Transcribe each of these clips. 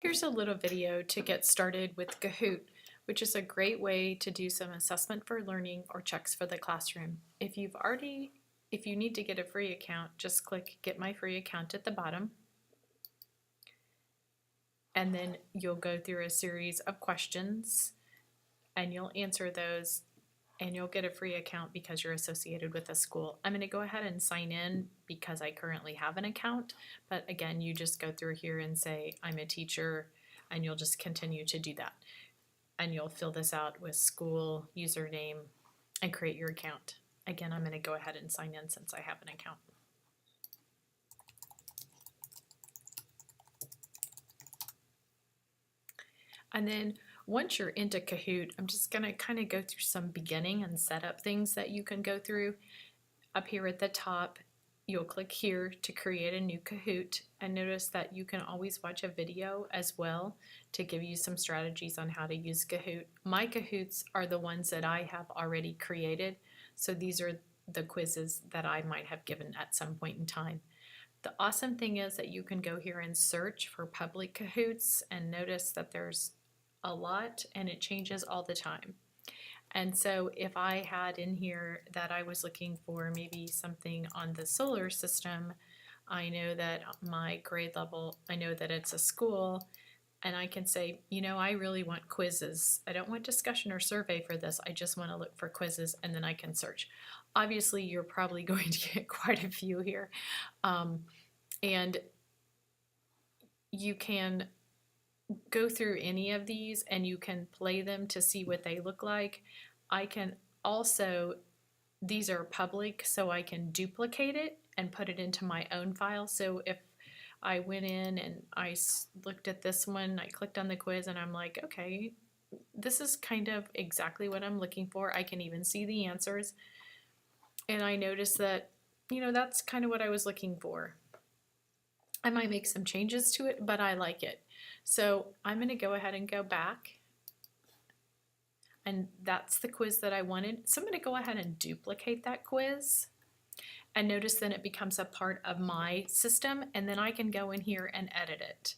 Here's a little video to get started with Kahoot, which is a great way to do some assessment for learning or checks for the classroom. If you need to get a free account, just click Get My Free Account at the bottom, and then you'll go through a series of questions and you'll answer those and you'll get a free account because you're associated with a school. I'm going to go ahead and sign in because I currently have an account, but again, you just go through here and say, I'm a teacher, and you'll just continue to do that. And you'll fill this out with school, username, and create your account. Again, I'm going to go ahead and sign in since I have an account. And then once you're into Kahoot, I'm just going to kind of go through some beginning and setup things that you can go through. Up here at the top, you'll click here to create a new Kahoot, and notice that you can always watch a video as well to give you some strategies on how to use Kahoot. My Kahoots are the ones that I have already created, so these are the quizzes that I might have given at some point in time. The awesome thing is that you can go here and search for public Kahoots, and notice that there's a lot and it changes all the time. And so if I had in here that I was looking for maybe something on the solar system, I know that my grade level, I know that it's a school, and I can say, you know, I really want quizzes. I don't want discussion or survey for this. I just want to look for quizzes, and then I can search. Obviously, you're probably going to get quite a few here. And you can go through any of these and you can play them to see what they look like. I can also, these are public, so I can duplicate it and put it into my own file. So if I went in and I looked at this one, I clicked on the quiz and I'm like, okay, this is kind of exactly what I'm looking for. I can even see the answers. And I noticed that, you know, that's kind of what I was looking for. I might make some changes to it, but I like it. So I'm going to go ahead and go back, and that's the quiz that I wanted. So I'm going to go ahead and duplicate that quiz, and notice then it becomes a part of my system, and then I can go in here and edit it.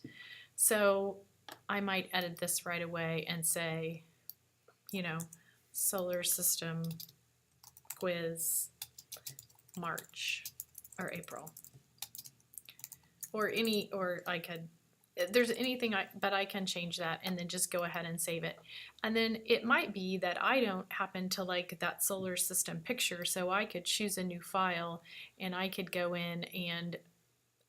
So I might edit this right away and say, you know, solar system quiz March or April, or I could, there's anything, but I can change that and then just go ahead and save it. And then it might be that I don't happen to like that solar system picture, so I could choose a new file and I could go in and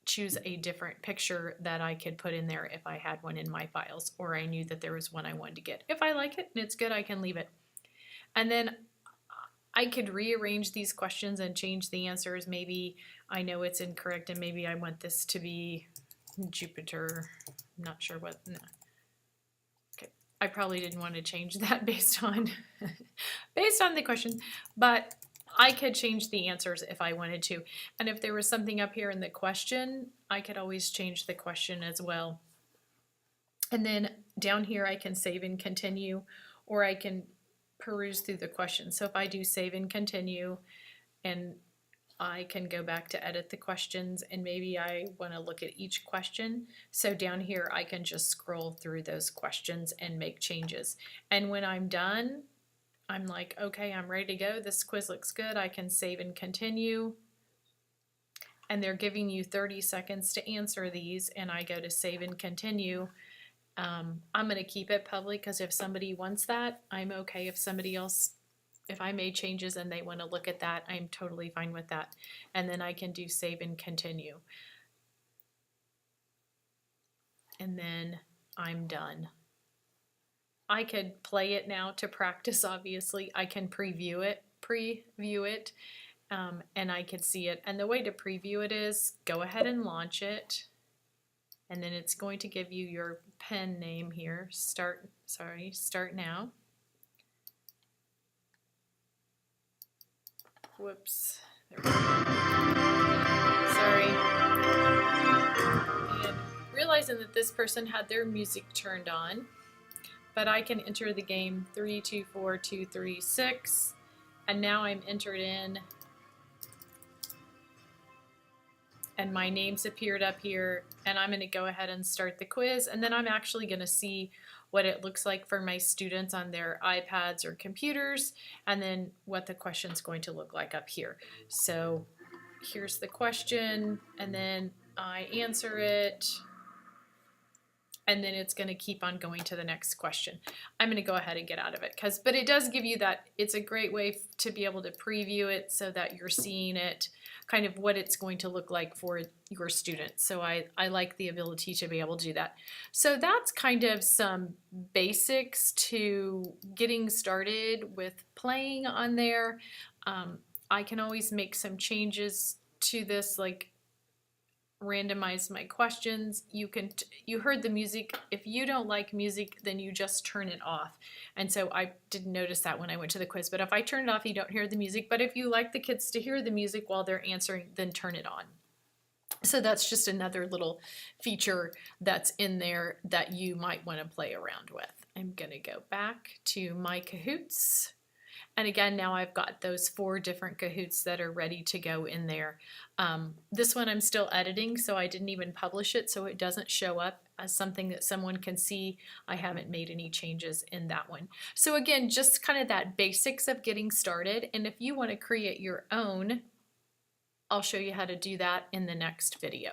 choose a different picture that I could put in there if I had one in my files, or I knew that there was one I wanted to get. If I like it and it's good, I can leave it. And then I could rearrange these questions and change the answers. Maybe I know it's incorrect and maybe I want this to be Jupiter. I'm not sure what. No. Okay, I probably didn't want to change that based on the question, but I could change the answers if I wanted to. And if there was something up here in the question, I could always change the question as well. And then down here I can save and continue, or I can peruse through the question. So if I do save and continue, and I can go back to edit the questions, and maybe I want to look at each question. So down here I can just scroll through those questions and make changes. And when I'm done, I'm like, okay, I'm ready to go. This quiz looks good. I can save and continue. And they're giving you 30 seconds to answer these, and I go to save and continue. I'm going to keep it public because if somebody wants that, I'm okay. If somebody else, if I made changes and they want to look at that, I'm totally fine with that. And then I can do save and continue. And then I'm done. I could play it now to practice, obviously. I can preview it, and I could see it. And the way to preview it is go ahead and launch it. And then it's going to give you your pen name here. Start now. Whoops. There we go. Sorry. And realizing that this person had their music turned on, but I can enter the game 324236, and now I'm entered in and my name's appeared up here, and I'm going to go ahead and start the quiz, and then I'm actually going to see what it looks like for my students on their iPads or computers, and then what the question's going to look like up here. So here's the question, and then I answer it, and then it's going to keep on going to the next question. I'm going to go ahead and get out of it, but it does give you that. It's a great way to be able to preview it so that you're seeing it, kind of what it's going to look like for your students. So I like the ability to be able to do that. So that's kind of some basics to getting started with playing on there. I can always make some changes to this, like randomize my questions. You heard the music. If you don't like music, then you just turn it off. And so I didn't notice that when I went to the quiz, but if I turn it off, you don't hear the music. But if you like the kids to hear the music while they're answering, then turn it on. So that's just another little feature that's in there that you might want to play around with. I'm going to go back to my Kahoots. And again, now I've got those 4 different Kahoots that are ready to go in there. This one I'm still editing, so I didn't even publish it, so it doesn't show up as something that someone can see. I haven't made any changes in that one. So again, just kind of that basics of getting started. And if you want to create your own, I'll show you how to do that in the next video.